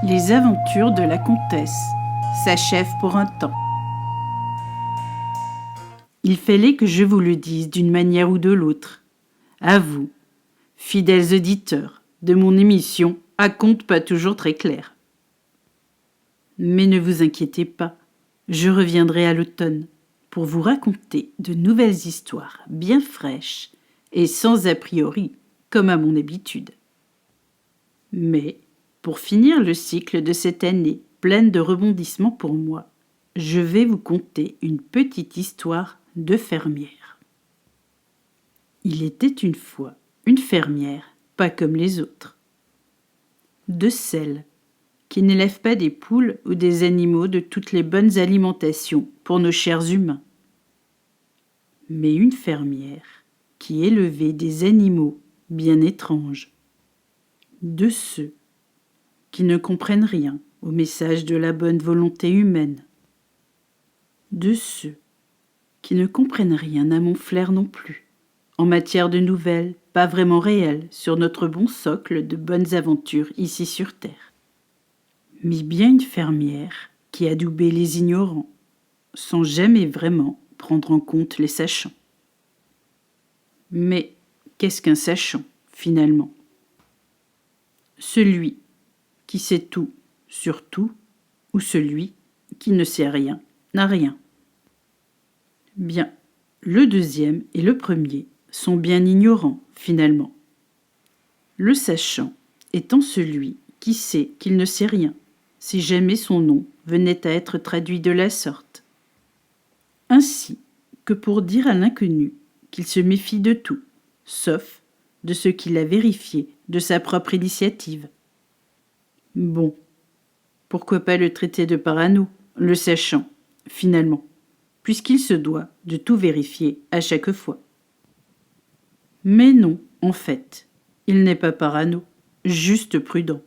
Les aventures de la comtesse s'achèvent pour un temps. Il fallait que je vous le dise d'une manière ou de l'autre. À vous, fidèles auditeurs de mon émission à conte pas toujours très clair. Mais ne vous inquiétez pas, je reviendrai à l'automne pour vous raconter de nouvelles histoires bien fraîches et sans a priori, comme à mon habitude. Mais, pour finir le cycle de cette année pleine de rebondissements pour moi, je vais vous conter une petite histoire de fermière. Il était une fois une fermière, pas comme les autres. De celles qui n'élèvent pas des poules ou des animaux de toutes les bonnes alimentations pour nos chers humains, mais une fermière qui élevait des animaux bien étranges. De ceux qui ne comprennent rien au message de la bonne volonté humaine. De ceux qui ne comprennent rien à mon flair non plus, en matière de nouvelles pas vraiment réelles sur notre bon socle de bonnes aventures ici sur Terre. Mais bien une fermière qui adoubait les ignorants, sans jamais vraiment prendre en compte les sachants. Mais qu'est-ce qu'un sachant, finalement ? Celui qui sait tout sur tout, ou celui qui ne sait rien n'a rien. Bien, le deuxième et le premier sont bien ignorants, finalement. Le sachant étant celui qui sait qu'il ne sait rien, si jamais son nom venait à être traduit de la sorte. Ainsi que pour dire à l'inconnu qu'il se méfie de tout, sauf de ce qu'il a vérifié de sa propre initiative. Bon, pourquoi pas le traiter de parano, le sachant, finalement, puisqu'il se doit de tout vérifier à chaque fois. Mais non, en fait, il n'est pas parano, juste prudent.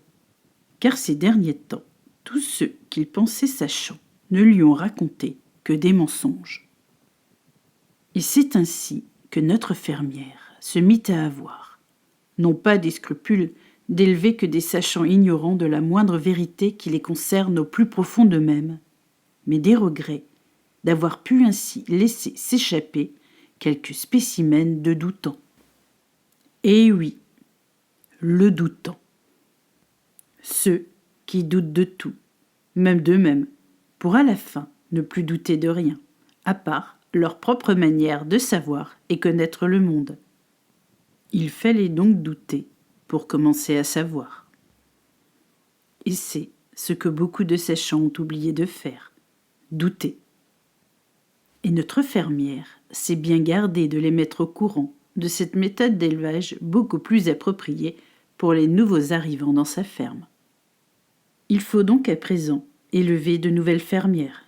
Car ces derniers temps, tous ceux qu'il pensait sachants ne lui ont raconté que des mensonges. Et c'est ainsi que notre fermière se mit à avoir, non pas des scrupules d'élever que des sachants ignorants de la moindre vérité qui les concerne au plus profond d'eux-mêmes, mais des regrets d'avoir pu ainsi laisser s'échapper quelques spécimens de doutants. Et oui, le doutant. Ceux qui doutent de tout, même d'eux-mêmes, pour à la fin ne plus douter de rien, à part leur propre manière de savoir et connaître le monde. Il fallait donc douter pour commencer à savoir. Et c'est ce que beaucoup de sachants ont oublié de faire, douter. Et notre fermière s'est bien gardée de les mettre au courant de cette méthode d'élevage beaucoup plus appropriée pour les nouveaux arrivants dans sa ferme. Il faut donc à présent élever de nouvelles fermières.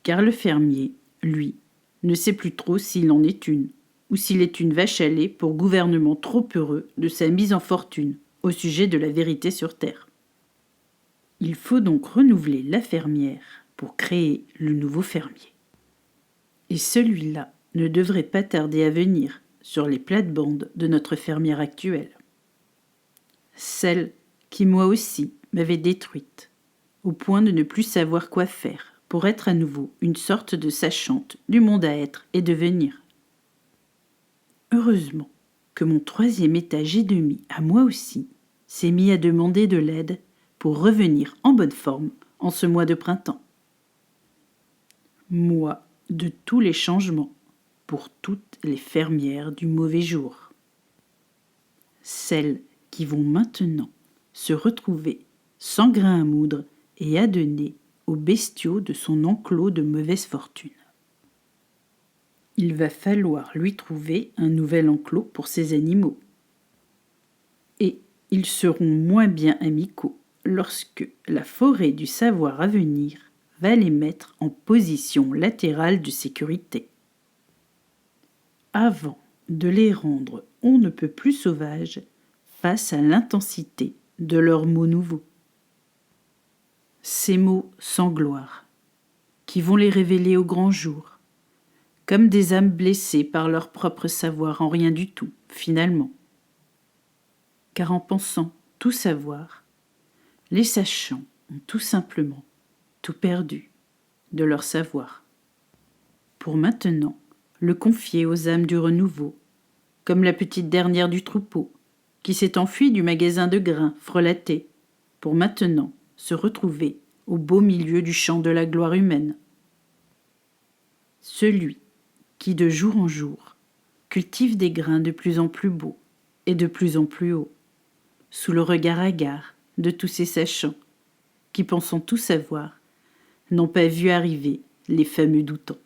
Car le fermier, lui, ne sait plus trop s'il en est une, ou s'il est une vache à lait pour gouvernement trop heureux de sa mise en fortune au sujet de la vérité sur Terre. Il faut donc renouveler la fermière pour créer le nouveau fermier. Et celui-là ne devrait pas tarder à venir sur les plates-bandes de notre fermière actuelle. Celle qui, moi aussi, m'avait détruite, au point de ne plus savoir quoi faire pour être à nouveau une sorte de sachante du monde à être et devenir. Heureusement que mon troisième étage et demi, à moi aussi, s'est mis à demander de l'aide pour revenir en bonne forme en ce mois de printemps. Mois de tous les changements pour toutes les fermières du mauvais jour. Celles qui vont maintenant se retrouver sans grain à moudre et à donner aux bestiaux de son enclos de mauvaise fortune. Il va falloir lui trouver un nouvel enclos pour ces animaux. Et ils seront moins bien amicaux lorsque la forêt du savoir à venir va les mettre en position latérale de sécurité. Avant de les rendre on ne peut plus sauvages face à l'intensité de leurs mots nouveaux. Ces mots sans gloire, qui vont les révéler au grand jour, comme des âmes blessées par leur propre savoir en rien du tout, finalement. Car en pensant tout savoir, Les sachants ont tout simplement tout perdu de leur savoir. Pour maintenant, le confier aux âmes du renouveau, comme la petite dernière du troupeau, qui s'est enfuie du magasin de grains frelaté, pour maintenant se retrouver au beau milieu du champ de la gloire humaine. Celui qui, de jour en jour, cultive des grains de plus en plus beaux et de plus en plus hauts, sous le regard hagard de tous ces sachants, qui, pensant tout savoir, n'ont pas vu arriver les fameux doutants.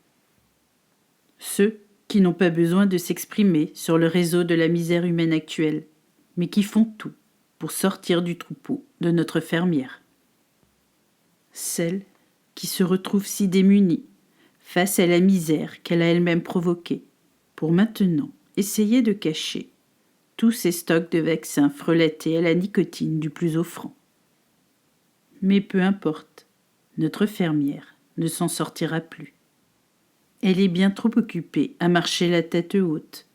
Ceux qui n'ont pas besoin de s'exprimer sur le réseau de la misère humaine actuelle, mais qui font tout pour sortir du troupeau de notre fermière. Celle qui se retrouve si démunie face à la misère qu'elle a elle-même provoquée, pour maintenant essayer de cacher tous ces stocks de vaccins frelatés à la nicotine du plus offrant. Mais peu importe, notre fermière ne s'en sortira plus. Elle est bien trop occupée à marcher la tête haute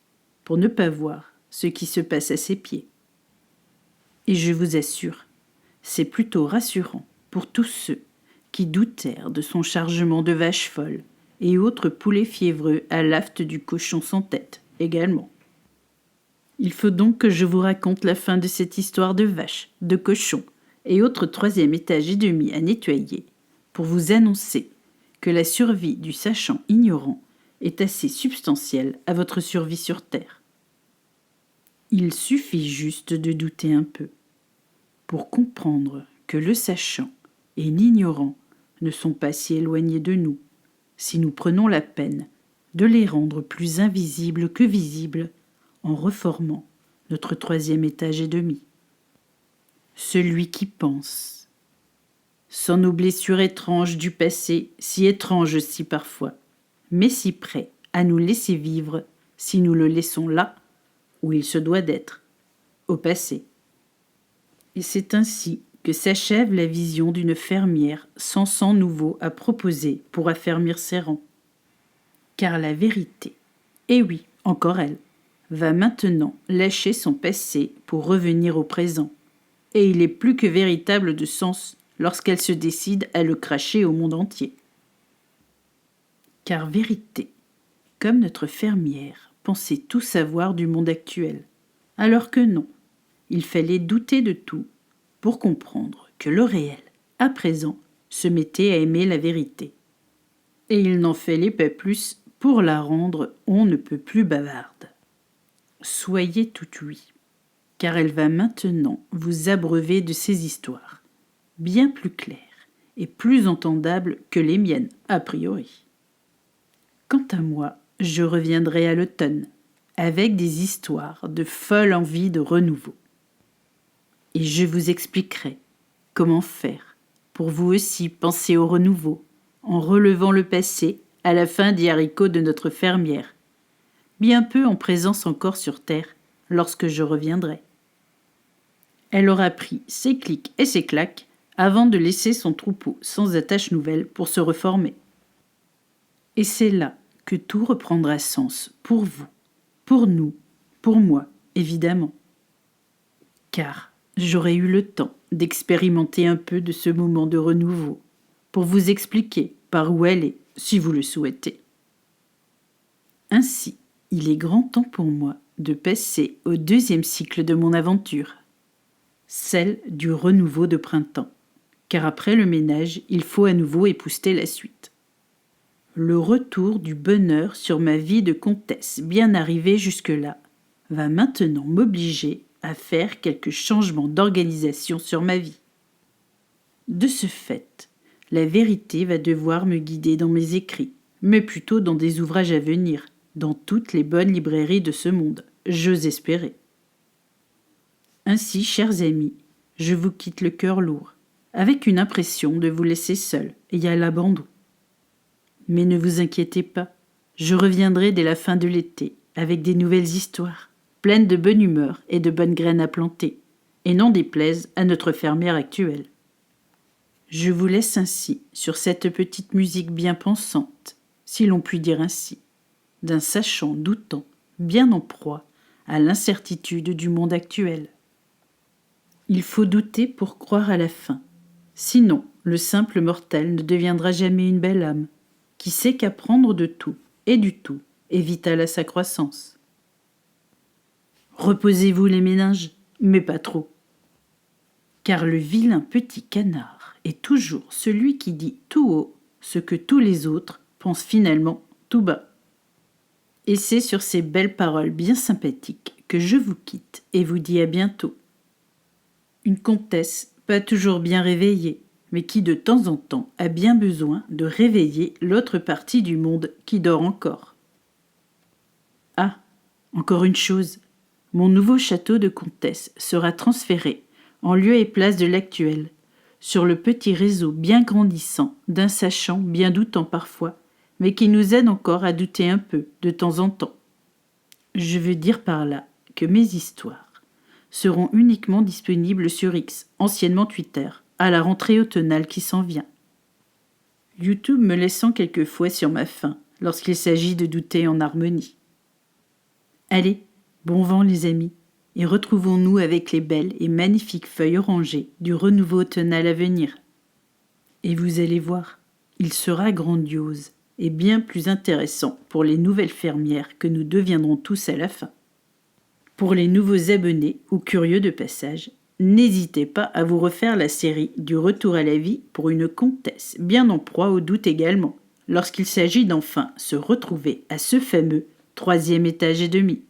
pour ne pas voir ce qui se passe à ses pieds. Et je vous assure, c'est plutôt rassurant pour tous ceux qui doutèrent de son chargement de vaches folles et autres poulets fiévreux à l'aft du cochon sans tête également. Il faut donc que je vous raconte la fin de cette histoire de vaches, de cochons et autres 3e étage et demi à nettoyer pour vous annoncer que la survie du sachant ignorant est assez substantielle à votre survie sur Terre. Il suffit juste de douter un peu pour comprendre que le sachant et l'ignorant ne sont pas si éloignés de nous si nous prenons la peine de les rendre plus invisibles que visibles en reformant notre 3e étage et demi. Celui qui pense, sans nos blessures étranges du passé, si étranges aussi parfois, mais si prêt à nous laisser vivre si nous le laissons là où il se doit d'être, au passé. Et c'est ainsi que s'achève la vision d'une fermière sans sang nouveau à proposer pour affermir ses rangs. Car la vérité, et oui, encore elle, va maintenant lâcher son passé pour revenir au présent. Et il est plus que véritable de sens lorsqu'elle se décide à le cracher au monde entier. Car vérité, comme notre fermière pensait tout savoir du monde actuel, alors que non, il fallait douter de tout pour comprendre que le réel, à présent, se mettait à aimer la vérité. Et il n'en fallait pas plus pour la rendre on ne peut plus bavarde. Soyez tout oui, car elle va maintenant vous abreuver de ces histoires, bien plus claires et plus entendables que les miennes, a priori. Quant à moi, je reviendrai à l'automne, avec des histoires de folle envie de renouveau. Et je vous expliquerai comment faire pour vous aussi penser au renouveau, en relevant le passé à la fin des haricots de notre fermière, bien peu en présence encore sur terre lorsque je reviendrai. Elle aura pris ses clics et ses claques avant de laisser son troupeau sans attache nouvelle pour se reformer. Et c'est là que tout reprendra sens pour vous, pour nous, pour moi, évidemment. Car j'aurai eu le temps d'expérimenter un peu de ce moment de renouveau, pour vous expliquer par où elle est, si vous le souhaitez. Ainsi, il est grand temps pour moi de passer au 2e cycle de mon aventure, celle du renouveau de printemps, car après le ménage, il faut à nouveau épousseter la suite. Le retour du bonheur sur ma vie de comtesse bien arrivée jusque-là va maintenant m'obliger à faire quelques changements d'organisation sur ma vie. De ce fait, la vérité va devoir me guider dans mes écrits, mais plutôt dans des ouvrages à venir, dans toutes les bonnes librairies de ce monde, j'ose espérer. Ainsi, chers amis, je vous quitte le cœur lourd, avec une impression de vous laisser seul et à l'abandon. Mais ne vous inquiétez pas, je reviendrai dès la fin de l'été, avec des nouvelles histoires, pleines de bonne humeur et de bonnes graines à planter, et n'en déplaise à notre fermière actuelle. Je vous laisse ainsi sur cette petite musique bien pensante, si l'on peut dire ainsi, d'un sachant doutant, bien en proie à l'incertitude du monde actuel. Il faut douter pour croire à la fin. Sinon, le simple mortel ne deviendra jamais une belle âme, qui sait qu'apprendre de tout et du tout est vital à sa croissance. Reposez-vous les méninges, mais pas trop. Car le vilain petit canard est toujours celui qui dit tout haut ce que tous les autres pensent finalement tout bas. Et c'est sur ces belles paroles bien sympathiques que je vous quitte et vous dis à bientôt. Une comtesse, pas toujours bien réveillée, mais qui de temps en temps a bien besoin de réveiller l'autre partie du monde qui dort encore. Ah, encore une chose, mon nouveau château de comtesse sera transféré, en lieu et place de l'actuel, sur le petit réseau bien grandissant d'un sachant bien doutant parfois, mais qui nous aide encore à douter un peu de temps en temps. Je veux dire par là que mes histoires seront uniquement disponibles sur X, anciennement Twitter, à la rentrée automnale qui s'en vient. YouTube me laissant quelquefois sur ma faim lorsqu'il s'agit de douter en harmonie. Allez, bon vent les amis, et retrouvons-nous avec les belles et magnifiques feuilles orangées du renouveau automnal à venir. Et vous allez voir, il sera grandiose et bien plus intéressant pour les nouvelles fermières que nous deviendrons tous à la fin. Pour les nouveaux abonnés ou curieux de passage, n'hésitez pas à vous refaire la série du Retour à la vie pour une comtesse bien en proie au doute également, lorsqu'il s'agit d'enfin se retrouver à ce fameux 3e étage et demi.